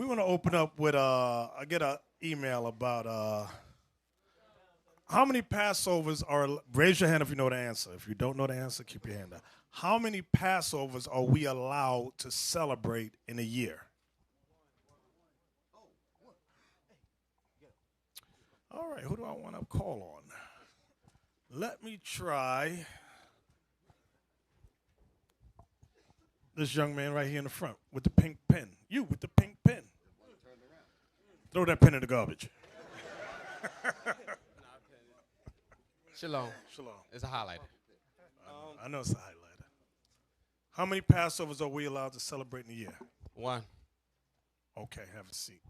want to open up with I get an email about how many Passovers are. Raise your hand if you know the answer. If you don't know the answer, keep your hand up. How many Passovers are we allowed to celebrate in a year? All right, who do I want to call on? Let me try this young man right here in the front with the pink pen. You with the pink pen. Throw that pen in the garbage. Shalom. Shalom. It's a highlighter. I know it's a highlighter. How many Passovers are we allowed to celebrate in a year? One. Okay, have a seat.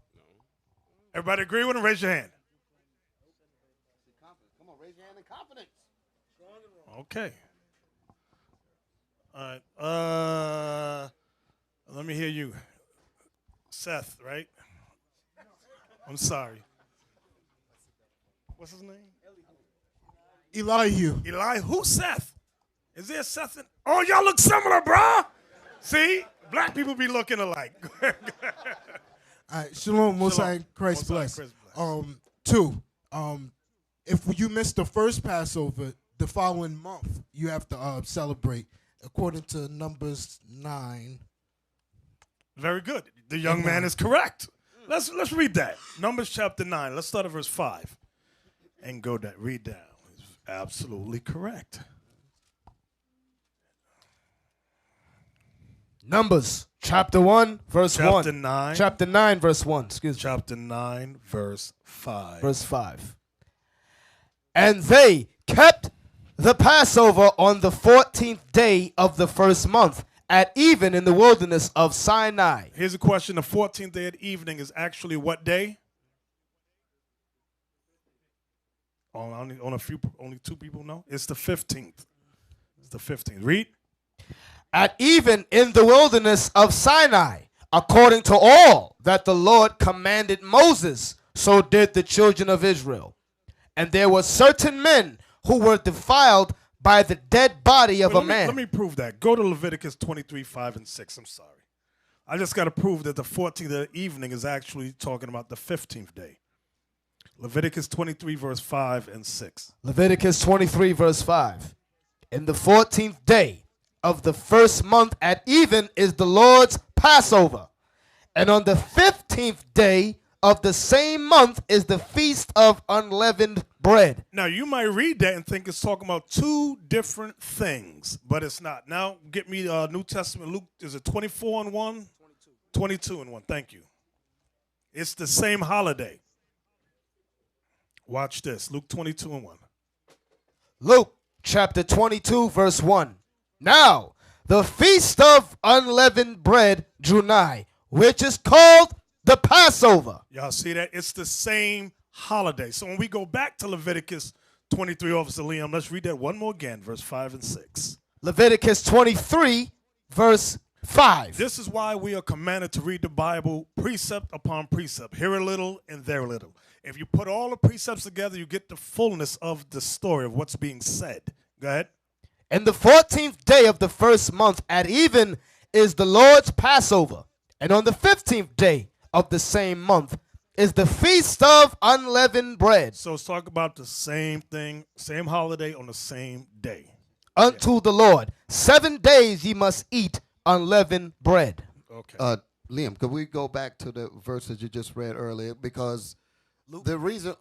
Everybody agree with him? Raise your hand. Come on, raise your hand in confidence. Okay. All right. Let me hear you. Seth, right? I'm sorry. What's his name? Elihu. Eli. Who's Seth? Is there a Seth? Oh, y'all look similar, bruh. See? Black people be looking alike. All right, Shalom, Most High, Christ bless. 2, if you missed the first Passover, the following month you have to celebrate according to Numbers 9. Very good. The young man is correct. Let's read that. Numbers chapter 9. Let's start at verse 5 and go down. Read down. He's absolutely correct. Numbers chapter 1, verse 1. Chapter 9. Chapter 9, verse 1. Excuse me. Chapter 9, verse 5. Verse 5. And they kept the Passover on the 14th day of the first month at even in the wilderness of Sinai. Here's a question. The 14th day at evening is actually what day? Only 2 people know. It's the 15th. It's the 15th. Read. At even in the wilderness of Sinai, according to all that the Lord commanded Moses, so did the children of Israel. And there were certain men who were defiled by the dead body of a man. Let me prove that. Go to Leviticus 23, 5, and 6. I'm sorry. I just got to prove that the 14th evening is actually talking about the 15th day. Leviticus 23, verse 5 and 6. Leviticus 23, verse 5. In the 14th day of the first month at even is the Lord's Passover. And on the 15th day of the same month is the feast of unleavened bread. Now, you might read that and think it's talking about 2 different things, but it's not. Now, get me New Testament. Luke, is it 24 and 1? 22 and 1. Thank you. It's the same holiday. Watch this. Luke 22 and 1. Luke chapter 22, verse 1. Now, the feast of unleavened bread drew nigh, which is called the Passover. Y'all see that? It's the same holiday. So when we go back to Leviticus 23, Officer Liam, let's read that one more again, verse 5 and 6. Leviticus 23, verse 5. This is why we are commanded to read the Bible precept upon precept, here a little and there a little. If you put all the precepts together, you get the fullness of the story of what's being said. Go ahead. And the 14th day of the first month at even is the Lord's Passover. And on the 15th day of the same month is the feast of unleavened bread. So it's talking about the same thing, same holiday on the same day. Unto the Lord. 7 days ye must eat unleavened bread. Okay. Liam, could we go back to the verses you just read earlier? Because the reason,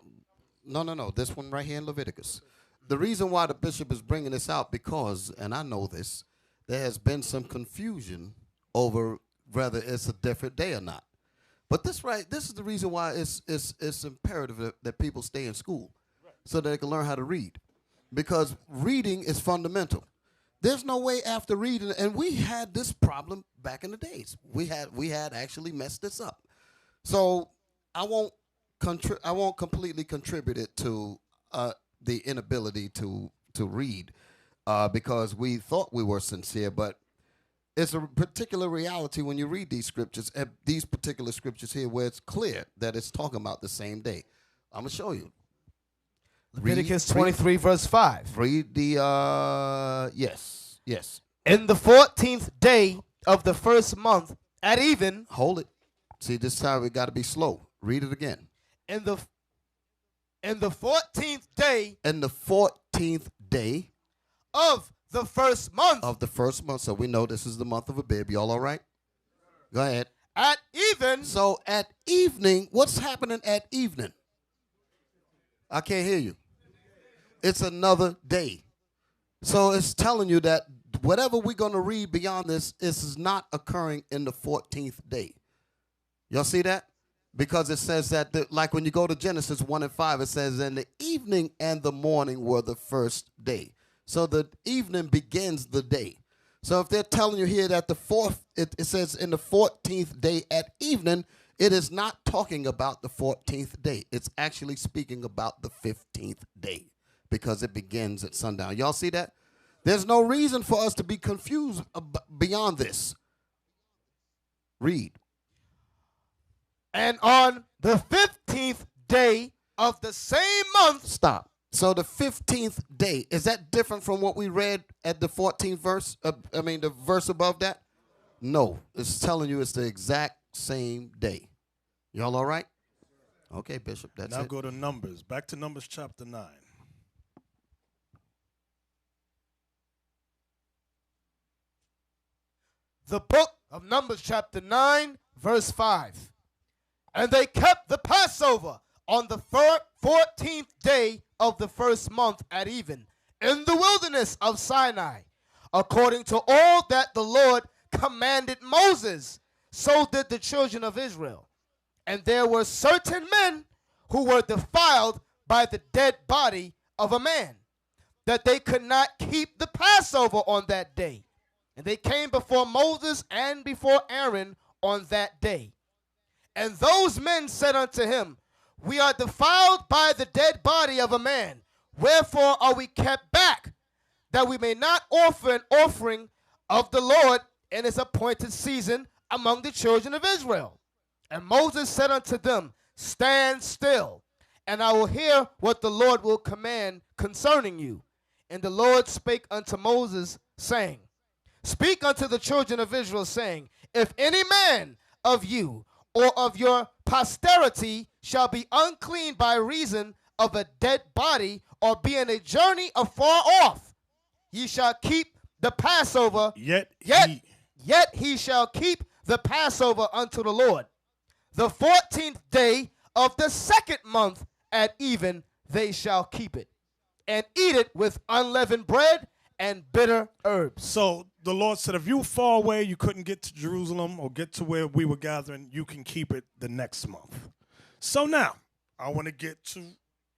no, this one right here in Leviticus. The reason why the bishop is bringing this out because, and I know this, there has been some confusion over whether it's a different day or not. But this is the reason why it's imperative that people stay in school so that they can learn how to read. Because reading is fundamental. There's no way after reading, and we had this problem back in the days. We had actually messed this up. So I won't completely contribute it to the inability to read because we thought we were sincere, but it's a particular reality when you read these scriptures, these particular scriptures here, where it's clear that it's talking about the same day. I'm going to show you. Leviticus 23, verse 5. Read the, yes. In the 14th day of the first month at even. Hold it. See, this time we got to be slow. Read it again. In the 14th day. In the 14th day. Of the first month. Of the first month. So we know this is the month of Abib. Y'all all right? Go ahead. At even. So at evening, what's happening at evening? I can't hear you. It's another day. So it's telling you that whatever we're going to read beyond this is not occurring in the 14th day. Y'all see that? Because it says that, like when you go to Genesis 1 and 5, it says, and the evening and the morning were the first day. So the evening begins the day. So if they're telling you here that it says in the 14th day at evening, it is not talking about the 14th day. It's actually speaking about the 15th day because it begins at sundown. Y'all see that? There's no reason for us to be confused beyond this. Read. And on the 15th day of the same month. Stop. So the 15th day, is that different from what we read at the 14th verse? The verse above that? No. It's telling you it's the exact same day. Y'all all right? Okay, Bishop, that's it. Now go to Numbers. Back to Numbers chapter 9. The book of Numbers chapter 9, verse 5. And they kept the Passover on the 14th day of the first month at even, in the wilderness of Sinai, according to all that the Lord commanded Moses. So did the children of Israel. And there were certain men who were defiled by the dead body of a man, that they could not keep the Passover on that day. And they came before Moses and before Aaron on that day. And those men said unto him, we are defiled by the dead body of a man. Wherefore are we kept back, that we may not offer an offering of the Lord in his appointed season among the children of Israel? And Moses said unto them, stand still, and I will hear what the Lord will command concerning you. And the Lord spake unto Moses, saying, speak unto the children of Israel, saying, if any man of you or of your posterity shall be unclean by reason of a dead body, or be in a journey afar off, ye shall keep the Passover. Yet he shall keep the Passover unto the Lord. The 14th day of the second month at even they shall keep it, and eat it with unleavened bread and bitter herbs. So the Lord said, if you were far away, you couldn't get to Jerusalem or get to where we were gathering, you can keep it the next month. So now, I want to get to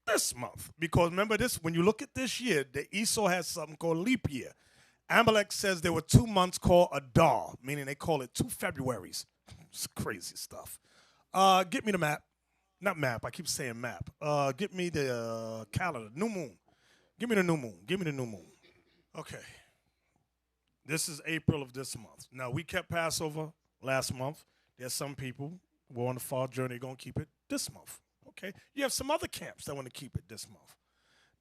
this month. Because remember this, when you look at this year, the Esau has something called leap year. Amalek says there were 2 months called Adar, meaning they call it 2 Februaries. It's crazy stuff. Get me the map. Not map, I keep saying map. Get me the calendar, new moon. Give me the new moon. Give me the new moon. Okay. This is April of this month. Now, we kept Passover last month. There's some people who are on the fall journey going to keep it this month. Okay. You have some other camps that want to keep it this month.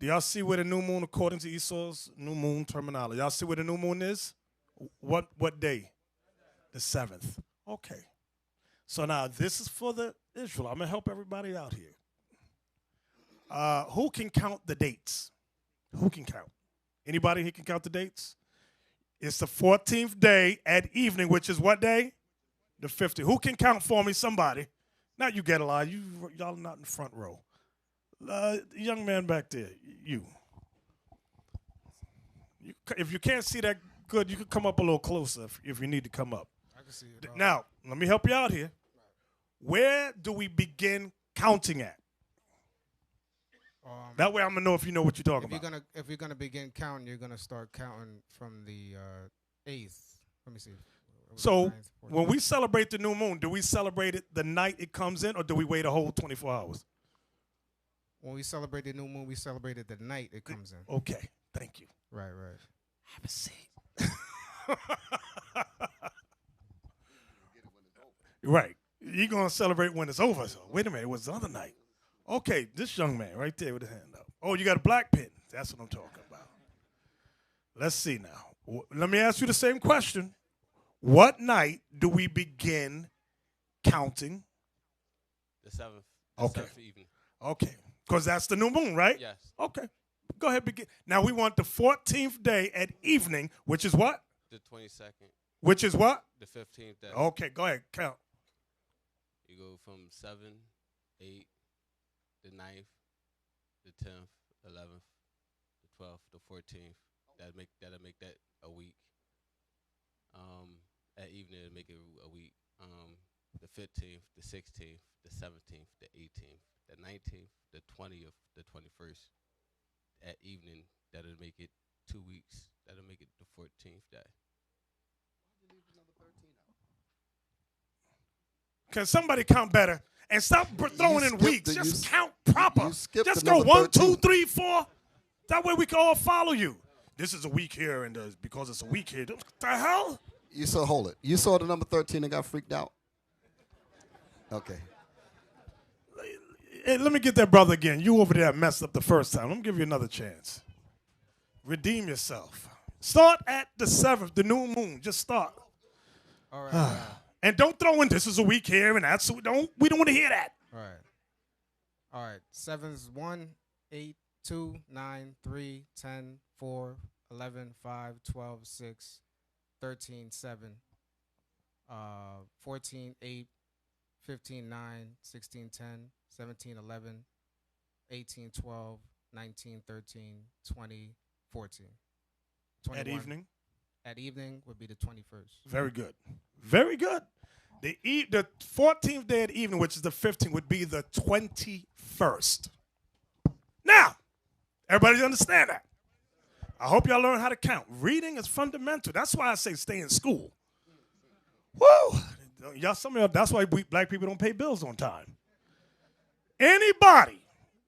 Do y'all see where the new moon, according to Esau's new moon terminology, y'all see where the new moon is? What day? The 7th. Okay. So now this is for the Israel. I'm going to help everybody out here. Who can count the dates? Who can count? Anybody who can count the dates? It's the 14th day at evening, which is what day? The 50th. Who can count for me? Somebody. Not you, get a lie. Y'all not in the front row. Young man back there, you. If you can't see that good, you can come up a little closer if you need to come up. I can see it. Now, let me help you out here. Where do we begin counting at? That way I'm going to know if you know what you're talking about. If you're gonna begin counting, you're going to start counting from the 8th. Let me see. So when we celebrate the new moon, do we celebrate it the night it comes in, or do we wait a whole 24 hours? When we celebrate the new moon, we celebrate it the night it comes in. Okay. Thank you. Right. Have a seat. Right. You're going to celebrate when it's over. So wait a minute. It was the other night. Okay. This young man right there with his hand up. Oh, you got a black pin. That's what I'm talking about. Let's see now. Let me ask you the same question. What night do we begin counting? The 7th. Okay. 7th evening. Okay. Because that's the new moon, right? Yes. Okay. Go ahead, begin. Now we want the 14th day at evening, which is what? The 22nd. Which is what? The 15th day. Okay, go ahead, count. You go from 7, 8, the 9th, the 10th, 11th, the 12th, the 14th. That'll make that a week. At evening, it'll make it a week. The 15th, the 16th, the 17th, the 18th, the 19th, the 20th, the 21st. At evening, that'll make it 2 weeks. That'll make it the 14th day. Can somebody count better and stop throwing in weeks? Just count proper. Just go 1, 2, 3, 4. That way we can all follow you. This is a week here, and because it's a week here. What the hell? You saw, hold it. You saw the number 13 and got freaked out? Okay. Hey, let me get that brother again. You over there messed up the first time. Let me give you another chance. Redeem yourself. Start at the 7th, the new moon. Just start. All right. And don't throw in this is a week here and that's we don't want to hear that. All right. All right. 7's 1, 8, 2, 9, 3, 10, 4, 11, 5, 12, 6, 13, 7, 14, 8, 15, 9, 16, 10, 17, 11, 18, 12, 19, 13, 20, 14. 21. At evening? At evening would be the 21st. Very good. Very good. The 14th day at evening, which is the 15th, would be the 21st. Now, everybody understand that? I hope y'all learn how to count. Reading is fundamental. That's why I say stay in school. Woo! Y'all, some of y'all, that's why black people don't pay bills on time. Anybody,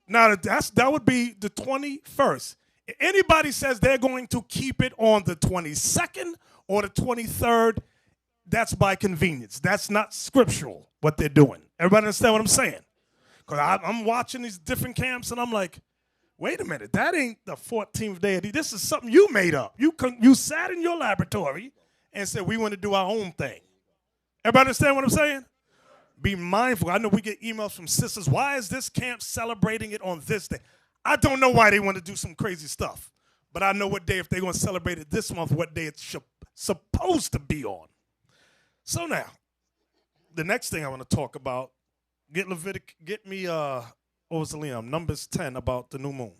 now that would be the 21st. If anybody says they're going to keep it on the 22nd or the 23rd, that's by convenience. That's not scriptural, what they're doing. Everybody understand what I'm saying? Because I'm watching these different camps, and I'm like, wait a minute, that ain't the 14th day. This is something you made up. You sat in your laboratory and said, we want to do our own thing. Everybody understand what I'm saying? Be mindful. I know we get emails from sisters. Why is this camp celebrating it on this day? I don't know why they want to do some crazy stuff. But I know what day, if they're going to celebrate it this month, what day it's supposed to be on. So now, the next thing I want to talk about, get me, what was the Liam? Numbers 10 about the new moon.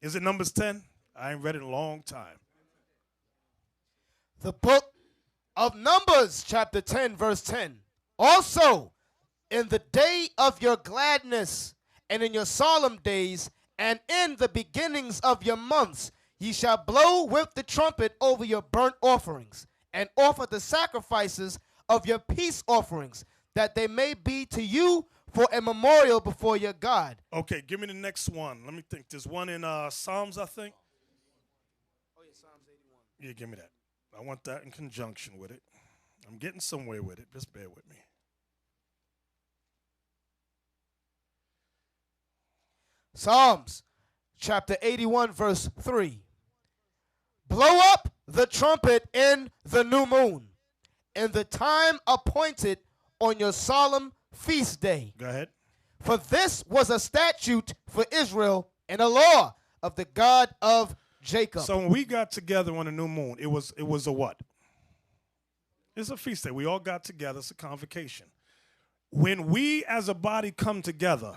Is it Numbers 10? I ain't read it in a long time. The book of Numbers, chapter 10, verse 10. Also, in the day of your gladness and in your solemn days and in the beginnings of your months, ye shall blow with the trumpet over your burnt offerings and offer the sacrifices of your peace offerings, that they may be to you for a memorial before your God. Okay, give me the next one. Let me think. There's one in Psalms, I think. Oh, yeah, Psalms 81. Yeah, give me that. I want that in conjunction with it. I'm getting somewhere with it. Just bear with me. Psalms chapter 81, verse 3. Blow up the trumpet in the new moon, in the time appointed on your solemn feast day. Go ahead. For this was a statute for Israel and a law of the God of Jacob. So when we got together on the new moon, it was a what? It's a feast day. We all got together. It's a convocation. When we as a body come together,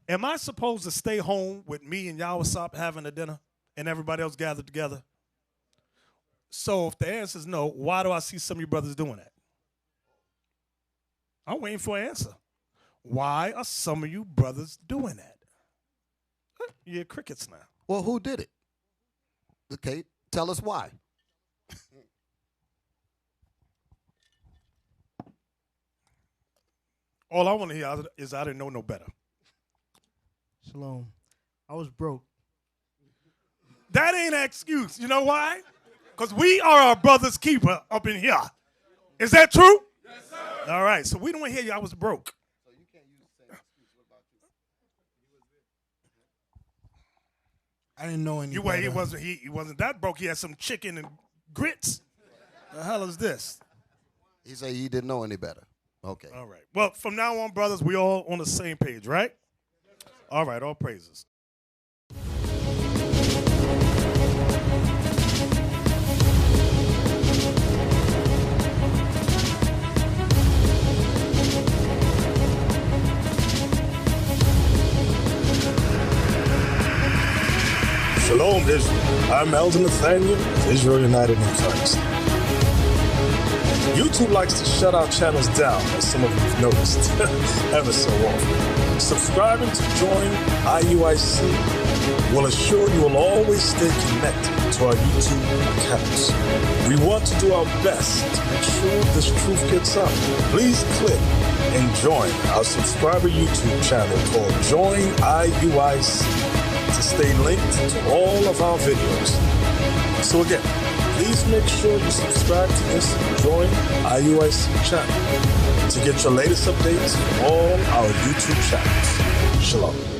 am I supposed to stay home with me and Yawasop having a dinner and everybody else gathered together? So if the answer is no, why do I see some of you brothers doing that? I'm waiting for an answer. Why are some of you brothers doing that? You're crickets now. Well, who did it? Okay, tell us why. All I want to hear is I didn't know no better. Shalom. I was broke. That ain't an excuse. You know why? Because we are our brother's keeper up in here. Is that true? Yes, sir. All right, so we don't want to hear you. I was broke. So you can't use the same excuse. What about you? I didn't know any better. He wasn't that broke. He had some chicken and grits. The hell is this? He said he didn't know any better. Okay. All right. Well, from now on, brothers, we all on the same page, right? All right. All praises. Shalom, Israel. I'm Elder Nathaniel of Israel United in Christ. YouTube likes to shut our channels down, as some of you have noticed, ever so often. Subscribing to join IUIC will assure you will always stay connected to our YouTube accounts. We want to do our best to make sure this truth gets out. Please click and join our subscriber YouTube channel called Join IUIC to stay linked to all of our videos. So again, please make sure you subscribe to this and join IUIC channel to get your latest updates from all our YouTube channels. Shalom.